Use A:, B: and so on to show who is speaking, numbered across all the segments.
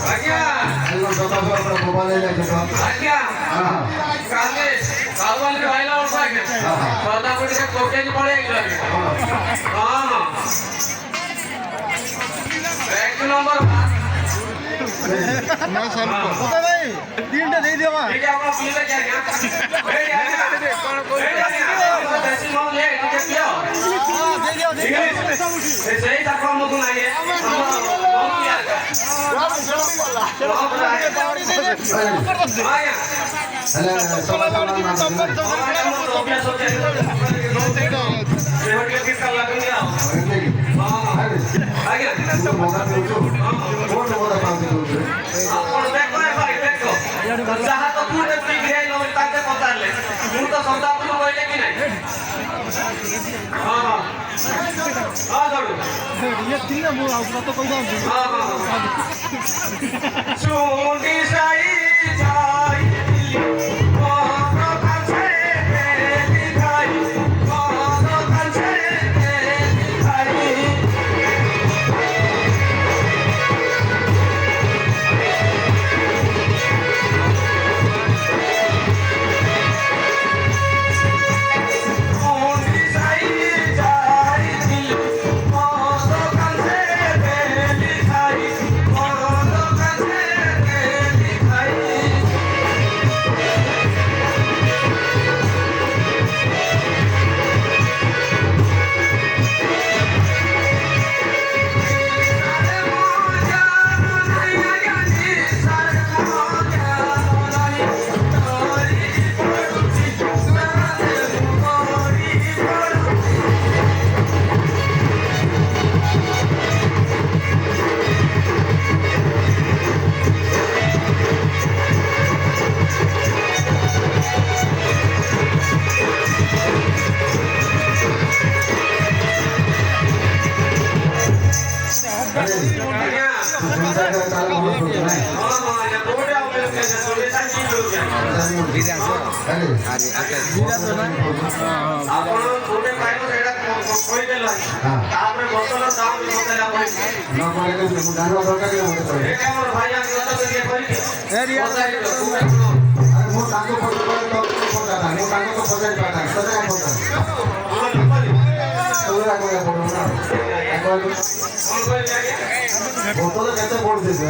A: ଆଜ୍ଞା
B: ମୋବାଇଲ
A: ଆଜ୍ଞା କାଲି ସାଉବାଲି ଭାଇଲା ବର୍ଷ ଆଜ୍ଞା ସଦାପୁରୀ ସେ କୋକେଜ ପଳେଇ ଆଇଲା ହଁ ହଁ ଏକ ନମ୍ବର
B: ନା ସାର୍ କଥା ଭାଇ ତିନଟା ଦେଇ ଦିଅ ମା
A: ଏଇଟା ଆପଣ ପିଲେ କି ଆଜ୍ଞା ଏଇ ଆଜ୍ଞା କଣ କହୁଛନ୍ତି ଦେଶୀ ମହଲ ଲେ ଟିକେ ପିଅ
B: ହଁ ଦେଇ ଦିଅ
A: ସେଇ ତାକ ମକୁ ନାହିଁ ଯାହା ତ ତୁ ତାକେ ପଚାରିଲେ ମୁଁ ତ ସଦାପୁର କହିଲେ କି ନାହିଁ ହଁ ହଁ
B: ଇଏ ଥିଲା ମୁଁ ଆଉ ତ କହିଥାନ୍ତି
A: ଚୁଣ୍ଡି ସାଇ ଯାଇ
B: କେତେ ପଡୁଛି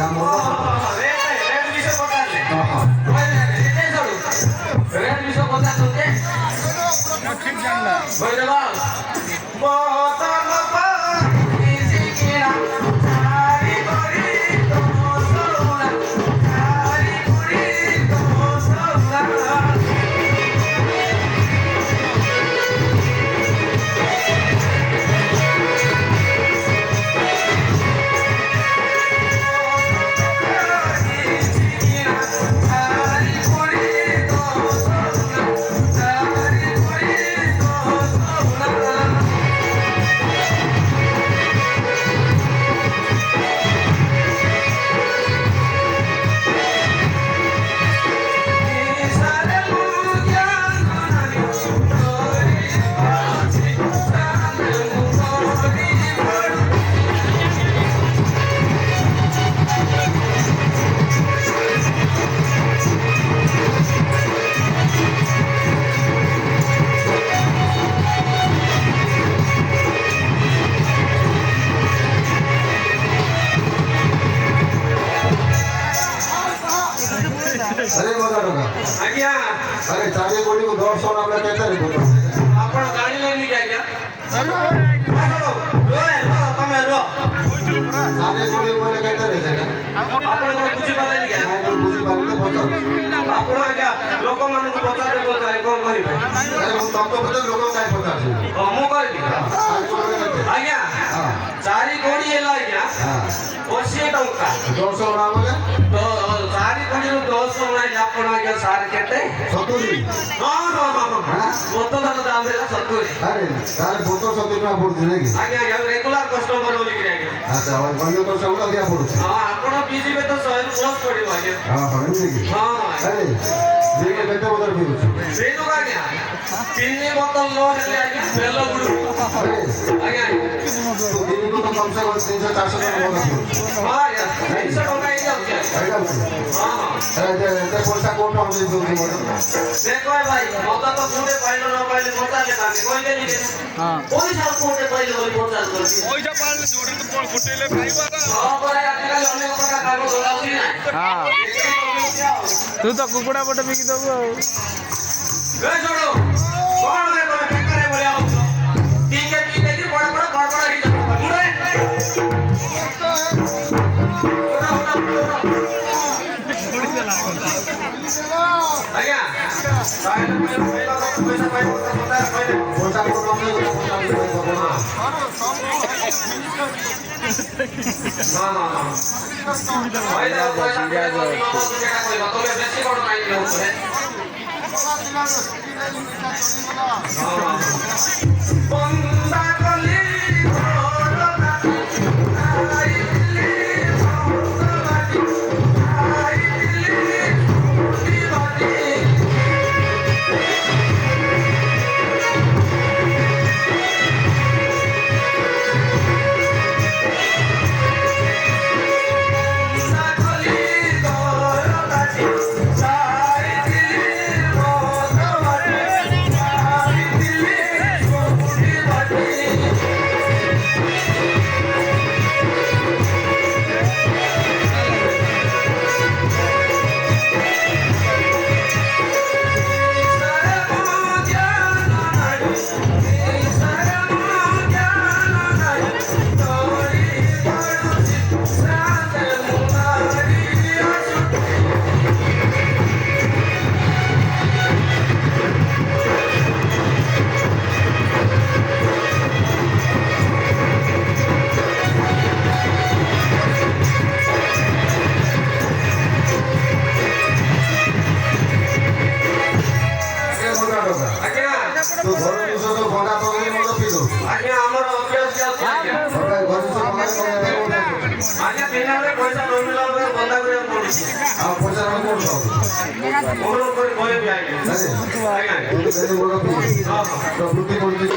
A: ଆଜ୍ଞା
B: अरे चारे गोली को 200 आपला कहता रे तो
A: ଆପଣ ଜାଣିଲେନି କି ଆଜ୍ଞା ତମେ ରୁହ
B: चारे गोली बोले कहता रे
A: ଆପଣ ବୁଝିପାରିଲେନି କି
B: मैं तो बुझी पारले पता
A: ଆପଣ ଆଜ୍ଞା ଲୋକମାନଙ୍କୁ ପଚାରିଲେ କଣ କରିବେ
B: अरे हम तो पता लोग काय पता है
A: ମୁଁ କହିବି ଆଜ୍ଞା ଚାରି କୋଡ଼ି ହେଲା ଆଜ୍ଞା 80 ଟଙ୍କା
B: 200 ना बोले
A: ତ ଚାରି କୋଡ଼ିରୁ 10 ନାହିଁ ଆପଣ ଆଜ୍ଞା ସାର କେତେ
B: 70
A: ହଁ ହଁ ହଁ ବୋତଲର ଦାମ ହେଲା 70
B: अरे तारे बोतल 70 ना पड़ती नहीं कि
A: ଆଜ୍ଞା ଆଜ୍ଞା ରେଗୁଲାର କଷ୍ଟମର ବୋଲି କି ଆଜ୍ଞା
B: अच्छा और बंद तो सब दिया पड़ती
A: ହଁ ଆପଣ ପିଜିବେ ତ 100 ରୁ ପ୍ଲସ ପଡ଼ିବ ଆଜ୍ଞା
B: हां हां नहीं कि
A: ହଁ
B: अरे దీనికి పెద్ద మొదలు పీవచ్చు
A: ସେଇଠୁ ଆଜ୍ଞା ତିନି ବୋତଲ ନ ହେଲେ ଆଜ୍ଞା ବେଲ ବୁଡୁ ଆଜ୍ଞା
B: ଦିନକୁ ତ କମ ସେ କମ 300-400 ଟଙ୍କା ଭଲ ପୀଉଛି
A: ହଁ ଆଜ୍ଞା 300 ଟଙ୍କା ହେଇଯାଉଛି
B: ଏଇଟା
A: ହଁ ହଁ
B: ଏତେ ପଇସା କୋଉଠୁ ଆମେ ଦଉଛୁ ମଦ
A: ଦେଖ ଭାଇ ମଦ ତ କୋଉଠି ପାଇଲ ନ ପାଇଲେ ପଚାରିଲେ ତାଙ୍କେ କହିଲେନି ଯେ ପଇସା କୋଉଠି ପାଇଲେ ବୋଲି ପଚାରୁଛନ୍ତି
C: ପଇସା ପାଇଲେ ଯୋଉଠି ତ କଣ ଫୁଟେଇଲେ ଖାଇବା ନା
A: ହଁ ପରା ଆଜିକାଲି ଅନେକ ପ୍ରକାର କାମ ଧରାଉଛି ନା
C: ତୁ ତ କୁକୁଡ଼ା ପଟେ ବିକି ଦବୁ ଆଉ
A: ଏ ଛୋଡୁ କଣ ରେ ତମେ ବେକାରେ ଭଳିଆ ହଉଛ ଟିକେ ଟିକେ କି ବଡ ବଡ ଗଡବଡ ହେଇଯାଉଛି ମୁଣ୍ଡେ ଆଜ୍ଞା ସାଇଲେ ପଇସା ପାଇବ ତ କହିଲେ
B: ପଇସା କୋଉଠୁ ଆମେ
A: ହଁ ଭାଇ ଦେଖ ପଇସା ଟିକେ ତ ସେଟା କହିବା ତମେ ବେଶୀ କଣ ମାଇଣ୍ଡ ରହୁଛ ରେ ବନ୍ଦା କଲି
B: ତୁ ଘର ଜିନିଷ ତ ଭଣ୍ଡା ପକେଇ ମଦ ପିଇ ଦଉଛୁ
A: ଆଜ୍ଞା ଆମର ଅଭ୍ୟାସ ଅଛି ଆଜ୍ଞା
B: ଘର ଜିନିଷ
A: ଆଜ୍ଞା ଦିନରେ ପଇସା ନ ମିଳିଲା ବେଳେ ବନ୍ଧା କରିବାକୁ ପଡୁଛି
B: ଆଉ ପଇସା ଆମେ କୋଉଠୁ ପାଉଛୁ
A: ମୋର କରି କହିବି ଆଜ୍ଞା ଆଜ୍ଞା
B: ବଡ଼ ପିଇ
A: ହଁ ହଁ
B: ତ ବୃତ୍ତି କରୁଛି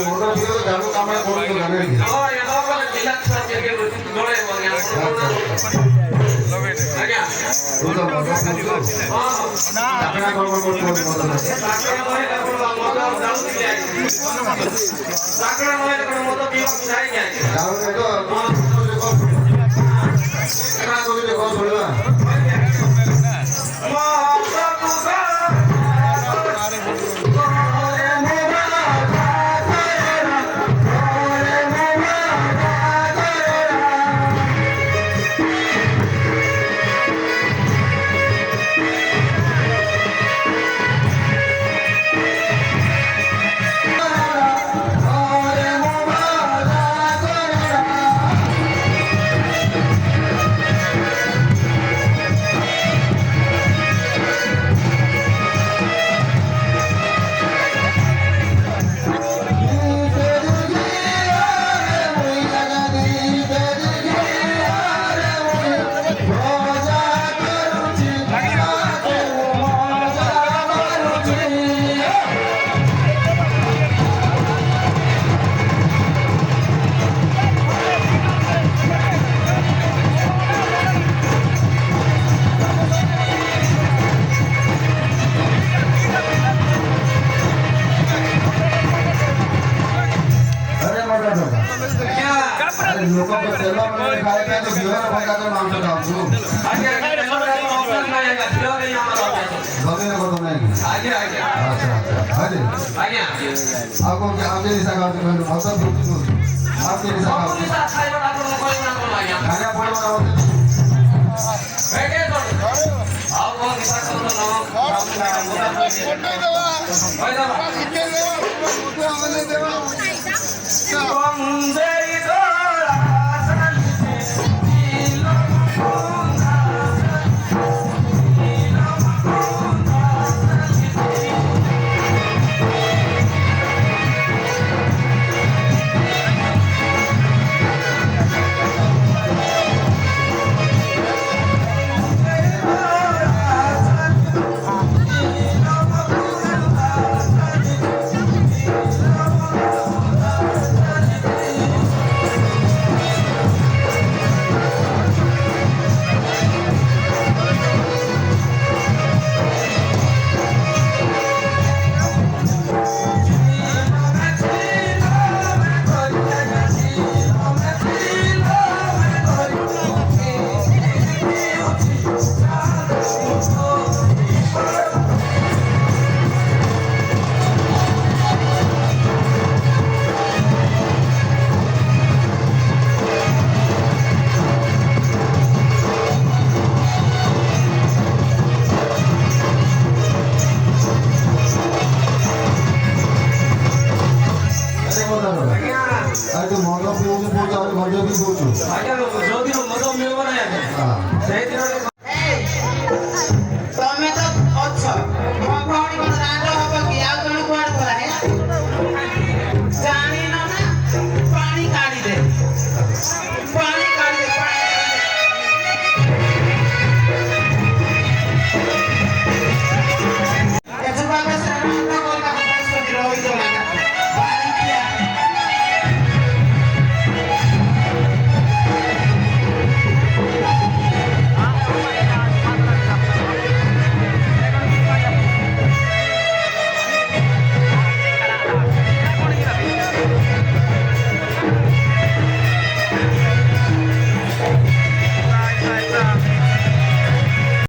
B: ମଦ ପିଇ ତ ଜାଣୁ କାମ କରୁଛୁ ଜାଣିନି
A: ହଁ ଏదో କଲେ ଜିଲ୍ଲା ଛୁଆ ଟିକେ ଜଣେ ଆଜ୍ଞା
B: ତୁ ତ ମଦ ପିଉଛୁ
A: ହଁ
B: ଚାକରା କଣ କରୁଛୁ ମଦ
A: ଚାକରା ନହେଲେ କଣ ମଦ ଯାଉଥିଲି ଆଜ୍ଞା ଚାକରା ନହେଲେ କଣ ମଦ ପିଇବାକୁ ଯାଏକି ଆଜ୍ଞା
B: ଯାଉନି ତ ଚାକରା କରିଲେ କଣ ଶୁଣିବା ତେଲ ମାନେ ଖାଇ ଖାଇ ତ ଘିଅର ଭଜା କରି ମାଂସ ଖାଉଛୁ
A: ଆଜ୍ଞା ଅଭ୍ୟାସ ନାହିଁ ଆଜ୍ଞା ଝିଅ ନେଇ ଆମର ଅଭ୍ୟାସ
B: ଜମିର କଥା ନାହିଁ କି
A: ଆଜ୍ଞା ଆଜ୍ଞା
B: ଆଚ୍ଛା ଆଚ୍ଛା ଆରେ
A: ଆଜ୍ଞା
B: ଆଉ କଣ ଆଉ କେହି ନିଶା ଖାଉଛୁ କହିଲୁ ଭାତ ରୁଟି ଖାଉଛୁ ଆଉ କେହି ନିଶା
A: ସବୁ
B: ଖାଉଛୁ
A: ନିଶା ଖାଇବାଟା ଆପଣ କହିବୁ ନା କଣ ଆଜ୍ଞା
B: ଖାଇବା ପଡ଼ିବ ନା ମୋତେ
A: ବେଟେ କର ଆଉ କଣ ନିଶା କରୁଛ
B: ଆରେ ତୁ ମଦ ପିଉଛୁ ପିଉଛୁ ଆହୁରି ଭଜ ବି ପିଉଛୁ
A: ଆଜ୍ଞା ଯୋଉଦିନ ମଦ ମିଳିବ ନାହିଁ ଆଜ୍ଞା
B: ହଁ
A: ସେଇଦିନ